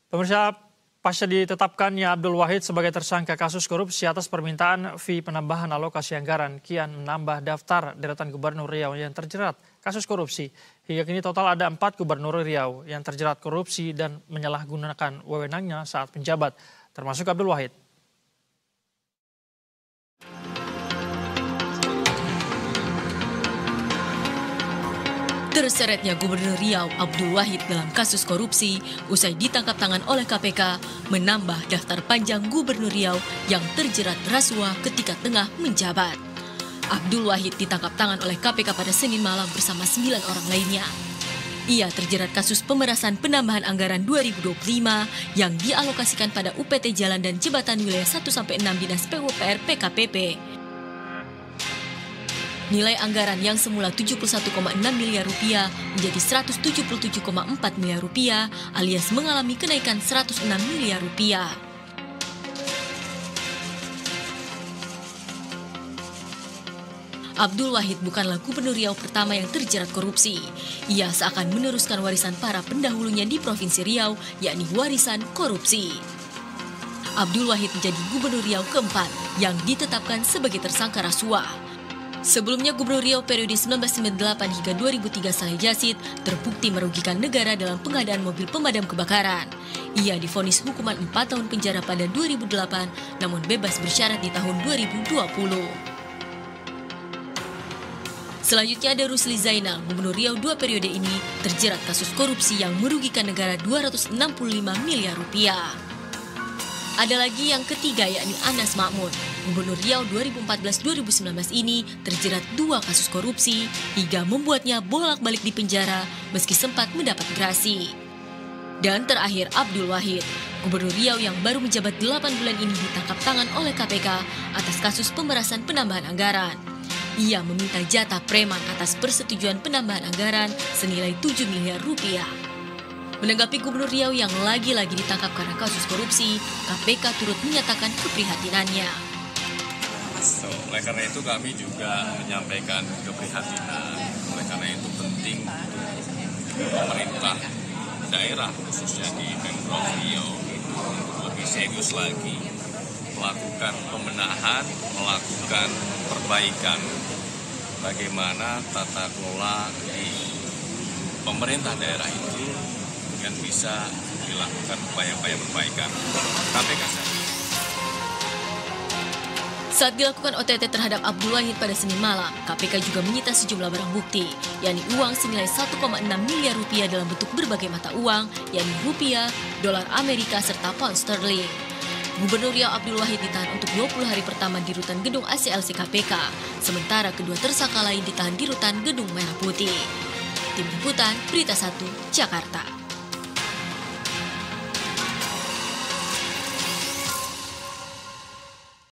Pemirsa, pasca ditetapkannya Abdul Wahid sebagai tersangka kasus korupsi atas permintaan fee penambahan alokasi anggaran, kian menambah daftar deretan Gubernur Riau yang terjerat kasus korupsi. Hingga kini total ada 4 Gubernur Riau yang terjerat korupsi dan menyalahgunakan wewenangnya saat menjabat, termasuk Abdul Wahid. Terseretnya Gubernur Riau Abdul Wahid dalam kasus korupsi usai ditangkap tangan oleh KPK menambah daftar panjang Gubernur Riau yang terjerat rasuah ketika tengah menjabat. Abdul Wahid ditangkap tangan oleh KPK pada Senin malam bersama 9 orang lainnya. Ia terjerat kasus pemerasan penambahan anggaran 2025 yang dialokasikan pada UPT Jalan dan Jembatan Wilayah 1-6 Dinas PUPR PKPP. Nilai anggaran yang semula 71,6 miliar rupiah menjadi 177,4 miliar rupiah alias mengalami kenaikan 106 miliar rupiah. Abdul Wahid bukanlah Gubernur Riau pertama yang terjerat korupsi. Ia seakan meneruskan warisan para pendahulunya di Provinsi Riau, yakni warisan korupsi. Abdul Wahid menjadi Gubernur Riau keempat yang ditetapkan sebagai tersangka rasuah. Sebelumnya Gubernur Riau periode 1998 hingga 2003 Saleh Jasid terbukti merugikan negara dalam pengadaan mobil pemadam kebakaran. Ia divonis hukuman 4 tahun penjara pada 2008 namun bebas bersyarat di tahun 2020. Selanjutnya ada Rusli Zainal, Gubernur Riau 2 periode ini terjerat kasus korupsi yang merugikan negara 265 miliar rupiah. Ada lagi yang ketiga yakni Anas Makmun. Gubernur Riau 2014-2019 ini terjerat 2 kasus korupsi hingga membuatnya bolak-balik di penjara meski sempat mendapat gerasi. Dan terakhir Abdul Wahid, Gubernur Riau yang baru menjabat 8 bulan ini ditangkap tangan oleh KPK atas kasus pemerasan penambahan anggaran. Ia meminta jatah preman atas persetujuan penambahan anggaran senilai 7 miliar rupiah. Menanggapi Gubernur Riau yang lagi-lagi ditangkap karena kasus korupsi, KPK turut menyatakan keprihatinannya. Oleh karena itu kami juga menyampaikan keprihatinan. Oleh karena itu penting untuk pemerintah daerah khususnya di Pemprov Riau untuk lebih serius lagi melakukan pembenahan, melakukan perbaikan bagaimana tata kelola di pemerintah daerah itu dengan bisa dilakukan upaya-upaya perbaikan. KPK Saat dilakukan OTT terhadap Abdul Wahid pada Senin malam, KPK juga menyita sejumlah barang bukti, yakni uang senilai 1,6 miliar rupiah dalam bentuk berbagai mata uang, yakni rupiah, dolar Amerika, serta pound sterling. Gubernur Riau Abdul Wahid ditahan untuk 20 hari pertama di rutan gedung ACLC KPK, sementara kedua tersangka lain ditahan di rutan gedung Merah Putih. Tim Liputan, Berita 1, Jakarta.